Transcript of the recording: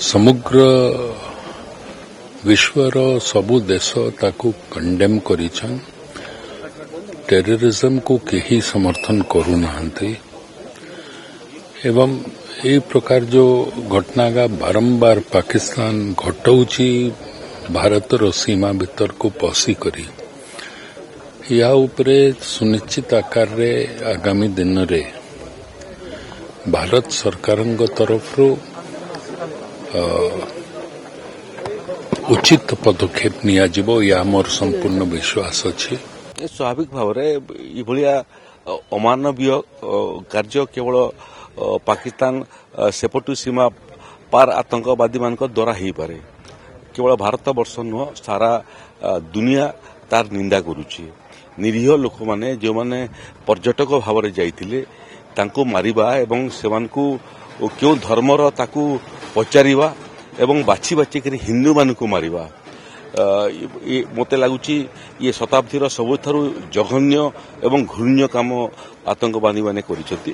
समग्र विश्वर सबु देश ताकू कंडेम करिछन। टेररिज्म को केही समर्थन करूना एवं ए प्रकार जो घटना का बारंबार पाकिस्तान घटाऊची भारतर सीमा भीतर को पसी करी या उपरे सुनिश्चित आकार रे आगामी दिन रे भारत सरकार तरफ उचित पदक्षेप नियाजिबो या मोर संपूर्ण विश्वास अछि। स्वाभाविक भाव में अमानवीय कार्य केवल पाकिस्तान सेपटू सीमा पार आतंकवादी मान द्वारा हो पारे। केवल भारत वर्ष नुह सारा दुनिया तार निंदा करुछि। निरीह लोक माने जो माने पर्यटक भाव में जाइथिले तांको मारिबा एवं सेमानकु क्यों धर्मर ताकू पचारिबा एवं बाछि बाछि करी हिंदू मानकु मारिबा मते लागुची ये शताब्दीर सबुठारु जघन्य एवं घृण्य काम आतंकवादी माने करिसथि।